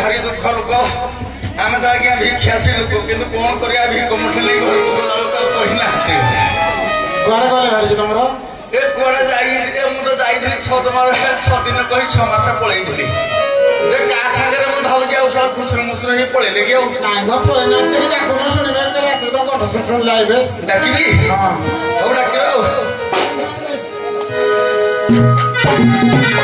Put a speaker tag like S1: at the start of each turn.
S1: भारी दुख लोक आम तो आज्ञा भिक्षासी लोक कि कौन कर भिक मुठे घर को गला कहना
S2: କୁଆଡେ ଗଲେ ଭାରି ତମର
S1: ଏ କୁଆଡେ ଯାଇଥିଲି ମୁଁ ତ ଯାଇଥିଲି 6 ଦିନ କହି 6 ମାସ ପଳେଇଥିଲି ଯେ କାହା ସାଙ୍ଗରେ ମୁଁ ଭାବୁଛି ଆଉ ସବୁ ଖୁସୁର ମୁସୁର ହେଇ ପଳେଇଲେ କି ଆଉ
S2: ନାଇଁ ମ ପଳେଇନାହାନ୍ତି ଡାକୁନ ଶୁଣିବେ ତାହେଲେ ଆସିଲେ ତ କଣ୍ଠ ଶୁଣିଲେ ଆଇବେ
S1: ଡାକିବି
S2: ହଁ
S1: ହଉ ଡାକିବ ଆଉ
S3: Thank you.